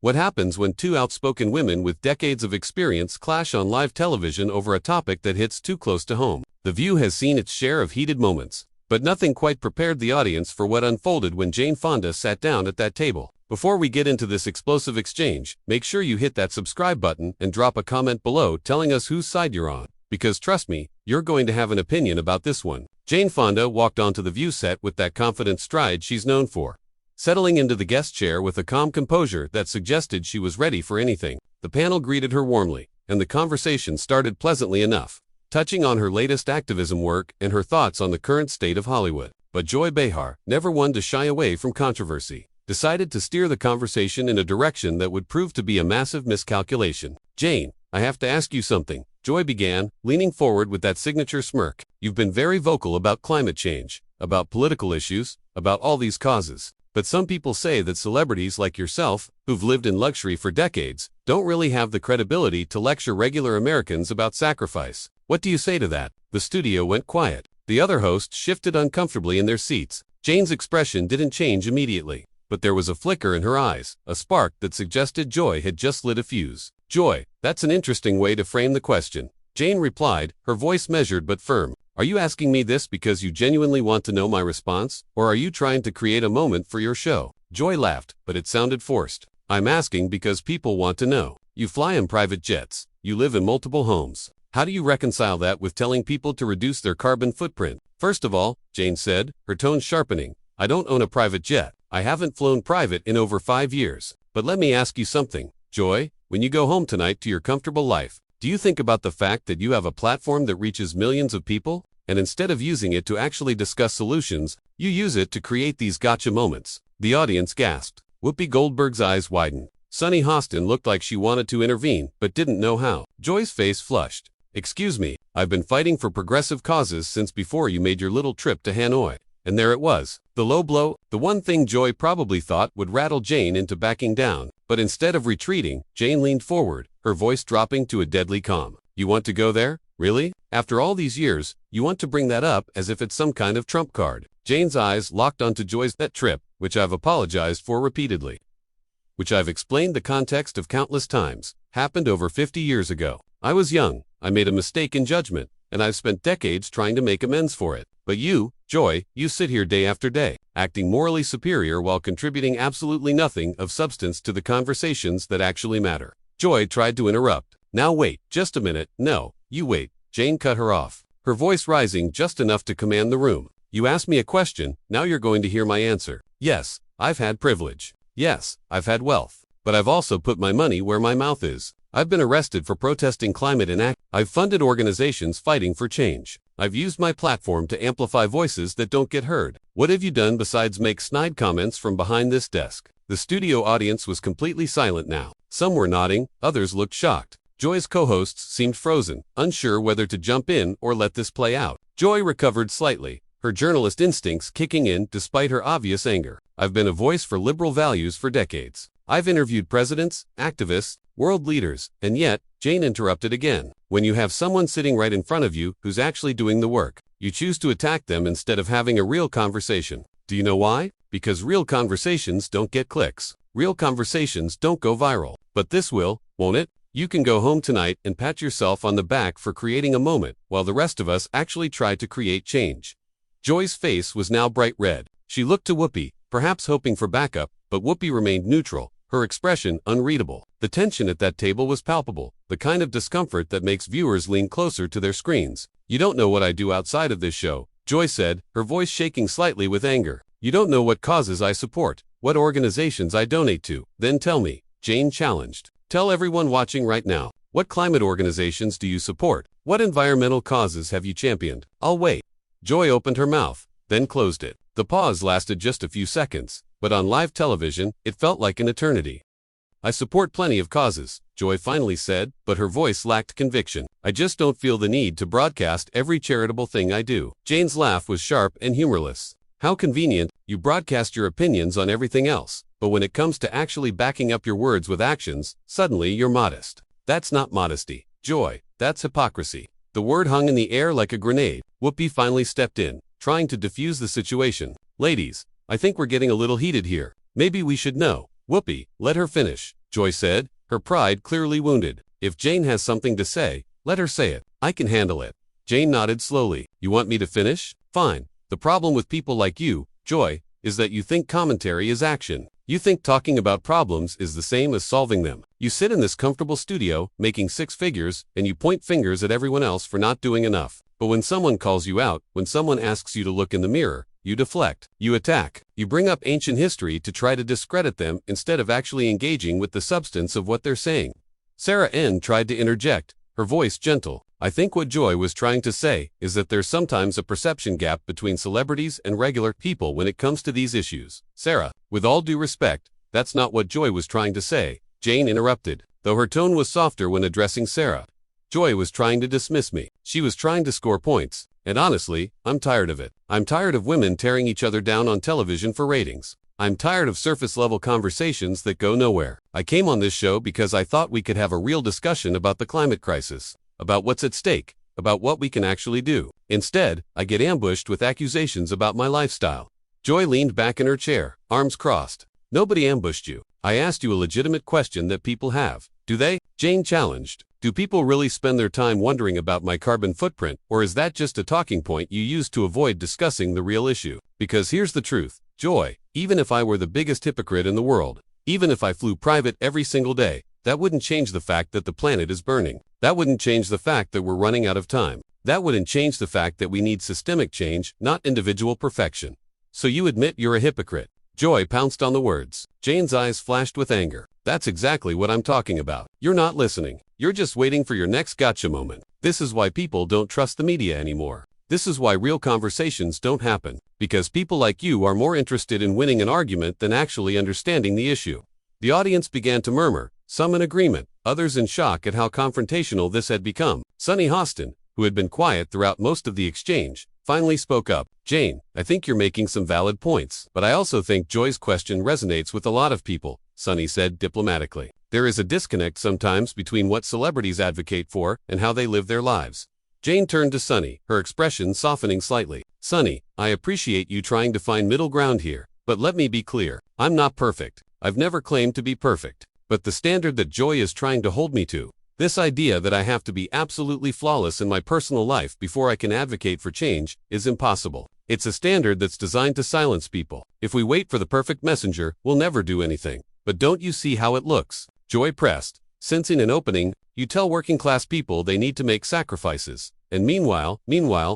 What happens when two outspoken women with decades of experience clash on live television over a topic that hits too close to home? The View has seen its share of heated moments, but nothing quite prepared the audience for what unfolded when Jane Fonda sat down at that table. Before we get into this explosive exchange, make sure you hit that subscribe button and drop a comment below telling us whose side you're on, because trust me, you're going to have an opinion about this one. Jane Fonda walked onto the View set with that confident stride she's known for, settling into the guest chair with a calm composure that suggested she was ready for anything. The panel greeted her warmly, and the conversation started pleasantly enough, touching on her latest activism work and her thoughts on the current state of Hollywood. But Joy Behar, never one to shy away from controversy, decided to steer the conversation in a direction that would prove to be a massive miscalculation. "Jane, I have to ask you something," Joy began, leaning forward with that signature smirk. "You've been very vocal about climate change, about political issues, about all these causes. But some people say that celebrities like yourself, who've lived in luxury for decades, don't really have the credibility to lecture regular Americans about sacrifice. What do you say to that?" The studio went quiet. The other hosts shifted uncomfortably in their seats. Jane's expression didn't change immediately, but there was a flicker in her eyes, a spark that suggested Joy had just lit a fuse. "Joy, that's an interesting way to frame the question," Jane replied, her voice measured but firm. "Are you asking me this because you genuinely want to know my response, or are you trying to create a moment for your show?" Joy laughed, but it sounded forced. "I'm asking because people want to know. You fly in private jets, you live in multiple homes. How do you reconcile that with telling people to reduce their carbon footprint?" "First of all," Jane said, her tone sharpening, "I don't own a private jet. I haven't flown private in over 5 years. But let me ask you something, Joy. When you go home tonight to your comfortable life, do you think about the fact that you have a platform that reaches millions of people? And instead of using it to actually discuss solutions, you use it to create these gotcha moments." The audience gasped. Whoopi Goldberg's eyes widened. Sunny Hostin looked like she wanted to intervene, but didn't know how. Joy's face flushed. "Excuse me, I've been fighting for progressive causes since before you made your little trip to Hanoi." And there it was, the low blow, the one thing Joy probably thought would rattle Jane into backing down. But instead of retreating, Jane leaned forward, her voice dropping to a deadly calm. "You want to go there? Really? After all these years, you want to bring that up as if it's some kind of trump card?" Jane's eyes locked onto Joy's. "That trip, which I've apologized for repeatedly, which I've explained the context of countless times, happened over 50 years ago. I was young, I made a mistake in judgment, and I've spent decades trying to make amends for it. But you, Joy, you sit here day after day, acting morally superior while contributing absolutely nothing of substance to the conversations that actually matter." Joy tried to interrupt. "Now wait, just a minute. No, you wait." Jane cut her off, her voice rising just enough to command the room. "You asked me a question, now you're going to hear my answer. Yes, I've had privilege. Yes, I've had wealth. But I've also put my money where my mouth is. I've been arrested for protesting climate inaction. I've funded organizations fighting for change. I've used my platform to amplify voices that don't get heard. What have you done besides make snide comments from behind this desk?" The studio audience was completely silent now. Some were nodding, others looked shocked. Joy's co-hosts seemed frozen, unsure whether to jump in or let this play out. Joy recovered slightly, her journalist instincts kicking in despite her obvious anger. "I've been a voice for liberal values for decades. I've interviewed presidents, activists, world leaders, and yet," Jane interrupted again, "when you have someone sitting right in front of you who's actually doing the work, you choose to attack them instead of having a real conversation. Do you know why? Because real conversations don't get clicks. Real conversations don't go viral. But this will, won't it? You can go home tonight and pat yourself on the back for creating a moment, while the rest of us actually try to create change." Joy's face was now bright red. She looked to Whoopi, perhaps hoping for backup, but Whoopi remained neutral, her expression unreadable. The tension at that table was palpable, the kind of discomfort that makes viewers lean closer to their screens. "You don't know what I do outside of this show," Joy said, her voice shaking slightly with anger. "You don't know what causes I support, what organizations I donate to. Then tell me," Jane challenged. "Tell everyone watching right now, what climate organizations do you support? What environmental causes have you championed?" "I'll wait." Joy opened her mouth, then closed it. The pause lasted just a few seconds, but on live television, it felt like an eternity. "I support plenty of causes," Joy finally said, but her voice lacked conviction. "I just don't feel the need to broadcast every charitable thing I do." Jane's laugh was sharp and humorless. "How convenient, you broadcast your opinions on everything else, but when it comes to actually backing up your words with actions, suddenly you're modest. That's not modesty, Joy, that's hypocrisy." The word hung in the air like a grenade. Whoopi finally stepped in, trying to defuse the situation. "Ladies, I think we're getting a little heated here. Maybe we should know." "Whoopi, let her finish," Joy said, her pride clearly wounded. If Jane has something to say, let her say it. I can handle it. Jane nodded slowly. You want me to finish? Fine. The problem with people like you, Joy, is that you think commentary is action. You think talking about problems is the same as solving them. You sit in this comfortable studio, making six figures, and you point fingers at everyone else for not doing enough. But when someone calls you out, when someone asks you to look in the mirror, you deflect. You attack. You bring up ancient history to try to discredit them instead of actually engaging with the substance of what they're saying. Sarah N. tried to interject, her voice gentle. I think what Joy was trying to say is that there's sometimes a perception gap between celebrities and regular people when it comes to these issues. Sarah, with all due respect, that's not what Joy was trying to say, Jane interrupted, though her tone was softer when addressing Sarah. Joy was trying to dismiss me. She was trying to score points, and honestly, I'm tired of it. I'm tired of women tearing each other down on television for ratings. I'm tired of surface-level conversations that go nowhere. I came on this show because I thought we could have a real discussion about the climate crisis, about what's at stake, about what we can actually do. Instead, I get ambushed with accusations about my lifestyle. Joy leaned back in her chair, arms crossed. Nobody ambushed you. I asked you a legitimate question that people have. Do they? Jane challenged. Do people really spend their time wondering about my carbon footprint, or is that just a talking point you use to avoid discussing the real issue? Because here's the truth, Joy, even if I were the biggest hypocrite in the world, even if I flew private every single day, that wouldn't change the fact that the planet is burning. That wouldn't change the fact that we're running out of time. That wouldn't change the fact that we need systemic change, not individual perfection. So you admit you're a hypocrite. Joy pounced on the words. Jane's eyes flashed with anger. That's exactly what I'm talking about. You're not listening. You're just waiting for your next gotcha moment. This is why people don't trust the media anymore. This is why real conversations don't happen. Because people like you are more interested in winning an argument than actually understanding the issue. The audience began to murmur, some in agreement, others in shock at how confrontational this had become. Sunny Hostin, who had been quiet throughout most of the exchange, finally spoke up. Jane, I think you're making some valid points, but I also think Joy's question resonates with a lot of people, Sunny said diplomatically. There is a disconnect sometimes between what celebrities advocate for and how they live their lives. Jane turned to Sunny, her expression softening slightly. Sunny, I appreciate you trying to find middle ground here, but let me be clear. I'm not perfect. I've never claimed to be perfect. But the standard that Joy is trying to hold me to, this idea that I have to be absolutely flawless in my personal life before I can advocate for change, is impossible. It's a standard that's designed to silence people. If we wait for the perfect messenger, we'll never do anything. But don't you see how it looks? Joy pressed. Sensing an opening, you tell working-class people they need to make sacrifices. And meanwhile,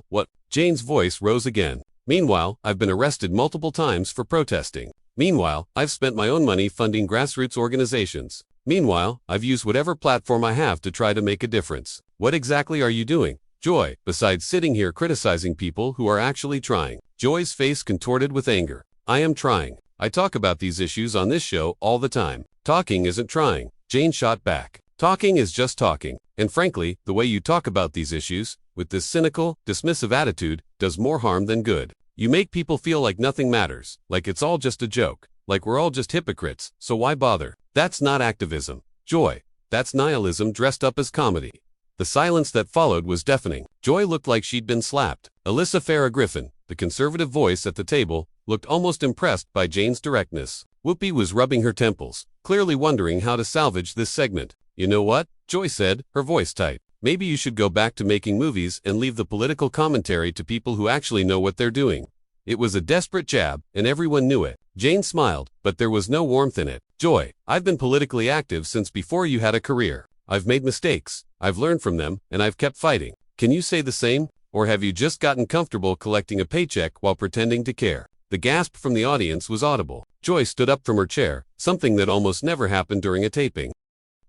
what? Jane's voice rose again. Meanwhile, I've been arrested multiple times for protesting. Meanwhile, I've spent my own money funding grassroots organizations. Meanwhile, I've used whatever platform I have to try to make a difference. What exactly are you doing, Joy, besides sitting here criticizing people who are actually trying? Joy's face contorted with anger. I am trying. I talk about these issues on this show all the time. Talking isn't trying. Jane shot back. Talking is just talking. And frankly, the way you talk about these issues, with this cynical, dismissive attitude, does more harm than good. You make people feel like nothing matters, like it's all just a joke, like we're all just hypocrites, so why bother? That's not activism, Joy. That's nihilism dressed up as comedy. The silence that followed was deafening. Joy looked like she'd been slapped. Alyssa Farah Griffin, the conservative voice at the table, looked almost impressed by Jane's directness. Whoopi was rubbing her temples, clearly wondering how to salvage this segment. You know what? Joy said, her voice tight. Maybe you should go back to making movies and leave the political commentary to people who actually know what they're doing. It was a desperate jab, and everyone knew it. Jane smiled, but there was no warmth in it. Joy, I've been politically active since before you had a career. I've made mistakes, I've learned from them, and I've kept fighting. Can you say the same? Or have you just gotten comfortable collecting a paycheck while pretending to care? The gasp from the audience was audible. Joy stood up from her chair, something that almost never happened during a taping.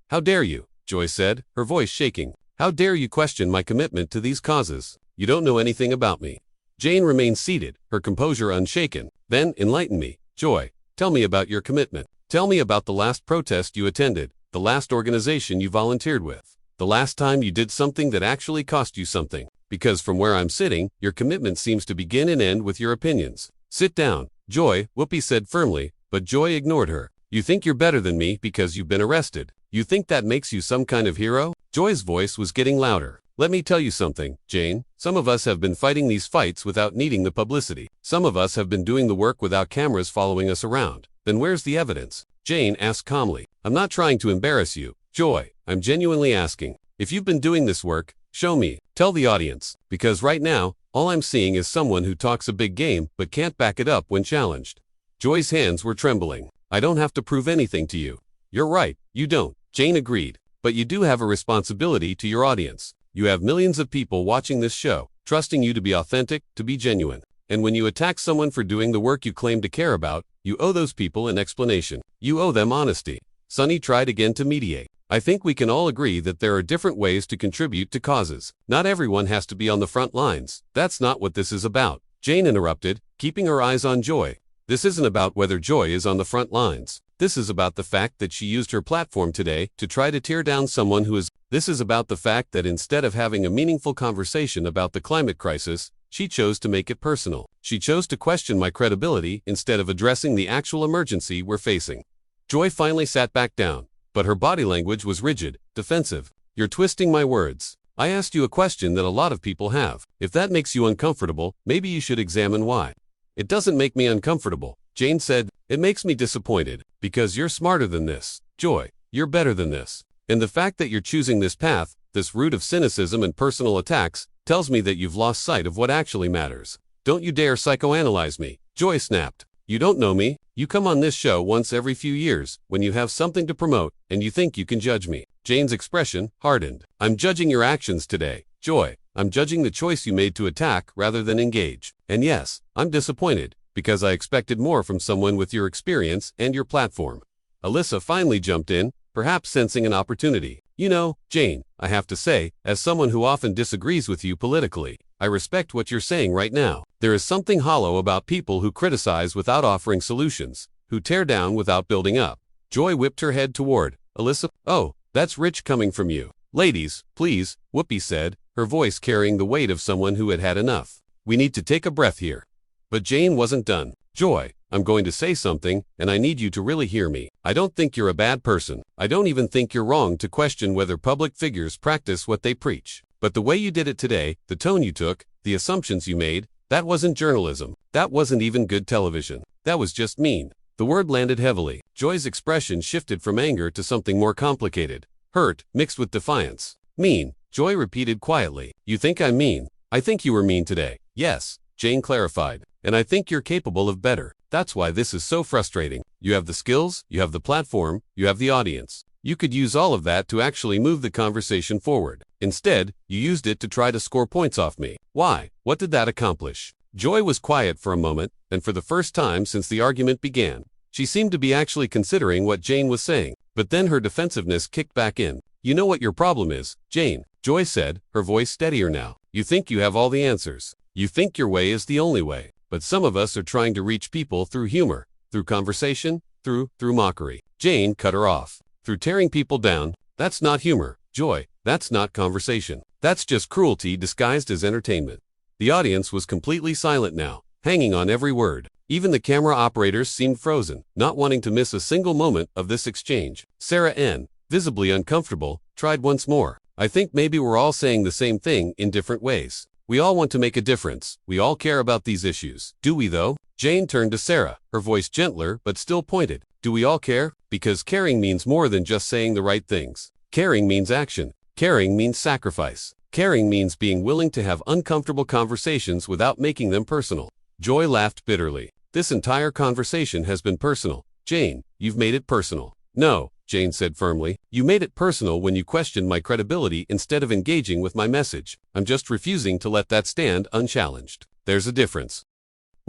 How dare you, Joy said, her voice shaking. How dare you question my commitment to these causes? You don't know anything about me. Jane remained seated, her composure unshaken. Then, enlighten me, Joy. Tell me about your commitment. Tell me about the last protest you attended, the last organization you volunteered with, the last time you did something that actually cost you something. Because from where I'm sitting, your commitment seems to begin and end with your opinions. Sit down, Joy, Whoopi said firmly, but Joy ignored her. You think you're better than me because you've been arrested. You think that makes you some kind of hero? Joy's voice was getting louder. Let me tell you something, Jane. Some of us have been fighting these fights without needing the publicity. Some of us have been doing the work without cameras following us around. Then where's the evidence? Jane asked calmly. I'm not trying to embarrass you, Joy. I'm genuinely asking. If you've been doing this work, show me. Tell the audience. Because right now, all I'm seeing is someone who talks a big game but can't back it up when challenged. Joy's hands were trembling. I don't have to prove anything to you. You're right, you don't. Jane agreed. But you do have a responsibility to your audience. You have millions of people watching this show, trusting you to be authentic, to be genuine. And when you attack someone for doing the work you claim to care about, you owe those people an explanation. You owe them honesty. Sunny tried again to mediate. I think we can all agree that there are different ways to contribute to causes. Not everyone has to be on the front lines. That's not what this is about. Jane interrupted, keeping her eyes on Joy. This isn't about whether Joy is on the front lines. This is about the fact that she used her platform today to try to tear down someone who is. This is about the fact that instead of having a meaningful conversation about the climate crisis, she chose to make it personal. She chose to question my credibility instead of addressing the actual emergency we're facing. Joy finally sat back down, but her body language was rigid, defensive. You're twisting my words. I asked you a question that a lot of people have. If that makes you uncomfortable, maybe you should examine why. It doesn't make me uncomfortable, Jane said. It makes me disappointed, because you're smarter than this. Joy, you're better than this. And the fact that you're choosing this path, this route of cynicism and personal attacks, tells me that you've lost sight of what actually matters. Don't you dare psychoanalyze me, Joy snapped. You don't know me. You come on this show once every few years, when you have something to promote, and you think you can judge me. Jane's expression hardened. I'm judging your actions today, Joy. I'm judging the choice you made to attack rather than engage. And yes, I'm disappointed, because I expected more from someone with your experience and your platform. Alyssa finally jumped in, perhaps sensing an opportunity. You know, Jane, I have to say, as someone who often disagrees with you politically, I respect what you're saying right now. There is something hollow about people who criticize without offering solutions, who tear down without building up. Joy whipped her head toward Alyssa. Oh, that's rich coming from you. Ladies, please, Whoopi said, her voice carrying the weight of someone who had had enough. We need to take a breath here. But Jane wasn't done. Joy, I'm going to say something, and I need you to really hear me. I don't think you're a bad person. I don't even think you're wrong to question whether public figures practice what they preach. But the way you did it today, the tone you took, the assumptions you made, that wasn't journalism. That wasn't even good television. That was just mean. The word landed heavily. Joy's expression shifted from anger to something more complicated. Hurt, mixed with defiance. Mean, Joy repeated quietly. You think I'm mean? I think you were mean today. Yes, Jane clarified. And I think you're capable of better. That's why this is so frustrating. You have the skills, you have the platform, you have the audience. You could use all of that to actually move the conversation forward. Instead, you used it to try to score points off me. Why? What did that accomplish? Joy was quiet for a moment, and for the first time since the argument began, she seemed to be actually considering what Jane was saying. But then her defensiveness kicked back in. You know what your problem is, Jane, Joy said, her voice steadier now. You think you have all the answers. You think your way is the only way. But some of us are trying to reach people through humor, through conversation, through mockery. Jane cut her off. Through tearing people down. That's not humor, Joy. That's not conversation. That's just cruelty disguised as entertainment. The audience was completely silent now, hanging on every word. Even the camera operators seemed frozen, not wanting to miss a single moment of this exchange. Sarah N., visibly uncomfortable, tried once more. I think maybe we're all saying the same thing in different ways. We all want to make a difference. We all care about these issues. Do we though? Jane turned to Sarah, her voice gentler but still pointed. Do we all care? Because caring means more than just saying the right things. Caring means action. Caring means sacrifice. Caring means being willing to have uncomfortable conversations without making them personal. Joy laughed bitterly. This entire conversation has been personal. Jane, you've made it personal. No, Jane said firmly. You made it personal when you questioned my credibility instead of engaging with my message. I'm just refusing to let that stand unchallenged. There's a difference.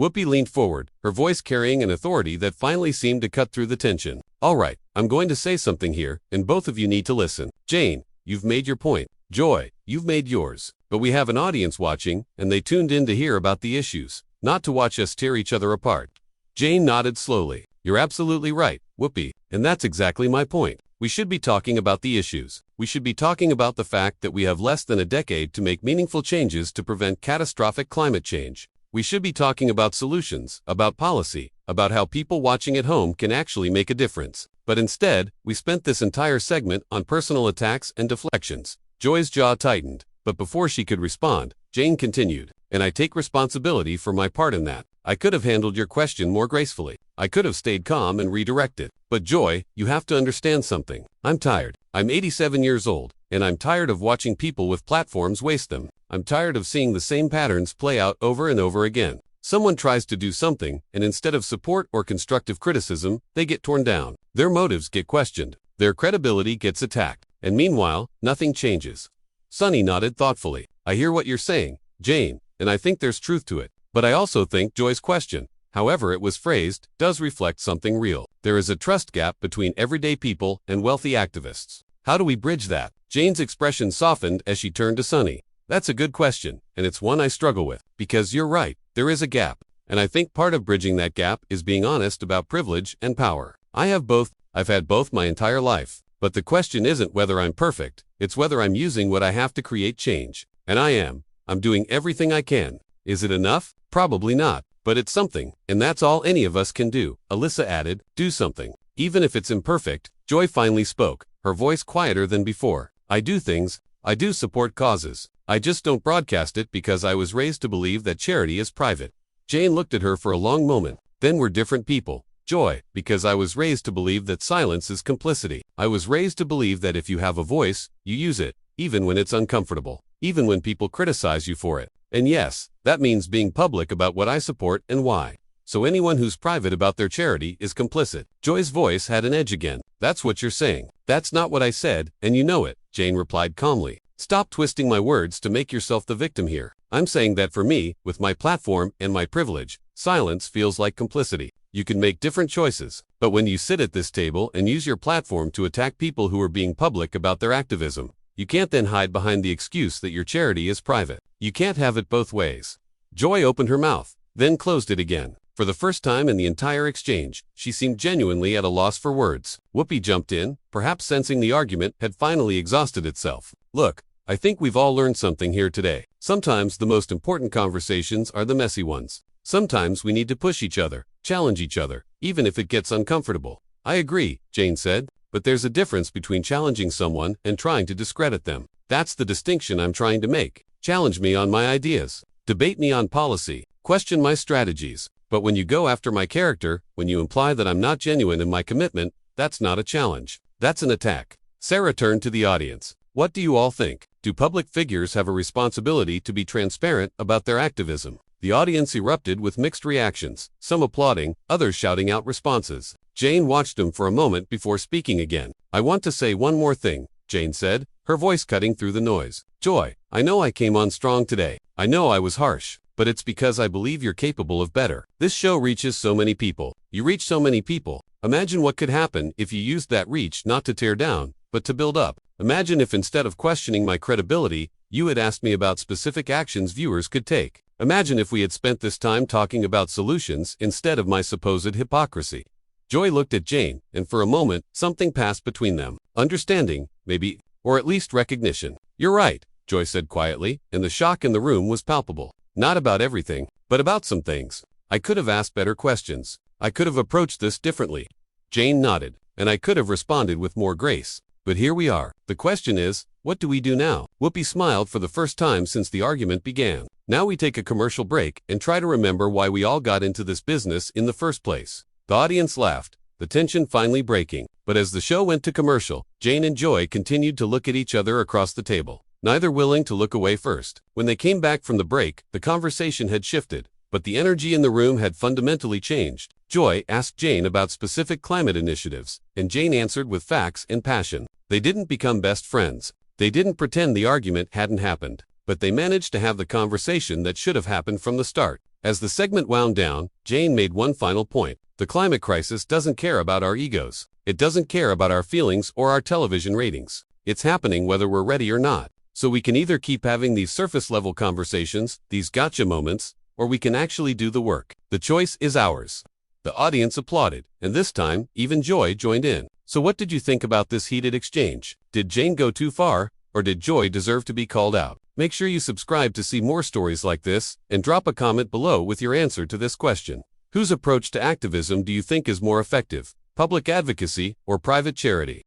Whoopi leaned forward, her voice carrying an authority that finally seemed to cut through the tension. All right, I'm going to say something here, and both of you need to listen. Jane, you've made your point. Joy, you've made yours. But we have an audience watching, and they tuned in to hear about the issues, not to watch us tear each other apart. Jane nodded slowly. You're absolutely right, Whoopi, and that's exactly my point. We should be talking about the issues. We should be talking about the fact that we have less than a decade to make meaningful changes to prevent catastrophic climate change. We should be talking about solutions, about policy, about how people watching at home can actually make a difference. But instead, we spent this entire segment on personal attacks and deflections. Joy's jaw tightened, but before she could respond, Jane continued, and I take responsibility for my part in that. I could have handled your question more gracefully. I could have stayed calm and redirected. But Joy, you have to understand something. I'm tired. I'm 87 years old, and I'm tired of watching people with platforms waste them. I'm tired of seeing the same patterns play out over and over again. Someone tries to do something, and instead of support or constructive criticism, they get torn down. Their motives get questioned. Their credibility gets attacked. And meanwhile, nothing changes. Sunny nodded thoughtfully. I hear what you're saying, Jane, and I think there's truth to it. But I also think Joy's question, however it was phrased, does reflect something real. There is a trust gap between everyday people and wealthy activists. How do we bridge that? Jane's expression softened as she turned to Sunny. That's a good question, and it's one I struggle with. Because you're right, there is a gap. And I think part of bridging that gap is being honest about privilege and power. I have both. I've had both my entire life. But the question isn't whether I'm perfect, it's whether I'm using what I have to create change. And I am. I'm doing everything I can. Is it enough? Probably not. But it's something, and that's all any of us can do. Alyssa added, do something. Even if it's imperfect. Joy finally spoke, her voice quieter than before. I do things. I do support causes. I just don't broadcast it because I was raised to believe that charity is private. Jane looked at her for a long moment. Then we're different people. Joy, because I was raised to believe that silence is complicity. I was raised to believe that if you have a voice, you use it, even when it's uncomfortable, even when people criticize you for it. And yes, that means being public about what I support and why. So anyone who's private about their charity is complicit. Joy's voice had an edge again. That's what you're saying. That's not what I said, and you know it, Jane replied calmly. Stop twisting my words to make yourself the victim here. I'm saying that for me, with my platform and my privilege, silence feels like complicity. You can make different choices, but when you sit at this table and use your platform to attack people who are being public about their activism, you can't then hide behind the excuse that your charity is private. You can't have it both ways. Joy opened her mouth, then closed it again. For the first time in the entire exchange, she seemed genuinely at a loss for words. Whoopi jumped in, perhaps sensing the argument had finally exhausted itself. Look, I think we've all learned something here today. Sometimes the most important conversations are the messy ones. Sometimes we need to push each other, challenge each other, even if it gets uncomfortable. I agree, Jane said, but there's a difference between challenging someone and trying to discredit them. That's the distinction I'm trying to make. Challenge me on my ideas. Debate me on policy. Question my strategies. But when you go after my character, when you imply that I'm not genuine in my commitment, that's not a challenge. That's an attack. Sarah turned to the audience. What do you all think? Do public figures have a responsibility to be transparent about their activism? The audience erupted with mixed reactions, some applauding, others shouting out responses. Jane watched them for a moment before speaking again. I want to say one more thing, Jane said, her voice cutting through the noise. Joy, I know I came on strong today. I know I was harsh, but it's because I believe you're capable of better. This show reaches so many people. You reach so many people. Imagine what could happen if you used that reach not to tear down, but to build up. Imagine if instead of questioning my credibility, you had asked me about specific actions viewers could take. Imagine if we had spent this time talking about solutions instead of my supposed hypocrisy. Joy looked at Jane, and for a moment, something passed between them. Understanding, maybe, or at least recognition. You're right, Joy said quietly, and the shock in the room was palpable. Not about everything, but about some things. I could have asked better questions. I could have approached this differently. Jane nodded, and I could have responded with more grace. But here we are. The question is, what do we do now? Whoopi smiled for the first time since the argument began. Now we take a commercial break and try to remember why we all got into this business in the first place. The audience laughed, the tension finally breaking. But as the show went to commercial, Jane and Joy continued to look at each other across the table, neither willing to look away first. When they came back from the break, the conversation had shifted, but the energy in the room had fundamentally changed. Joy asked Jane about specific climate initiatives, and Jane answered with facts and passion. They didn't become best friends. They didn't pretend the argument hadn't happened, but they managed to have the conversation that should have happened from the start. As the segment wound down, Jane made one final point. The climate crisis doesn't care about our egos. It doesn't care about our feelings or our television ratings. It's happening whether we're ready or not. So we can either keep having these surface-level conversations, these gotcha moments, or we can actually do the work. The choice is ours. The audience applauded, and this time, even Joy joined in. So what did you think about this heated exchange? Did Jane go too far, or did Joy deserve to be called out? Make sure you subscribe to see more stories like this, and drop a comment below with your answer to this question. Whose approach to activism do you think is more effective? Public advocacy or private charity?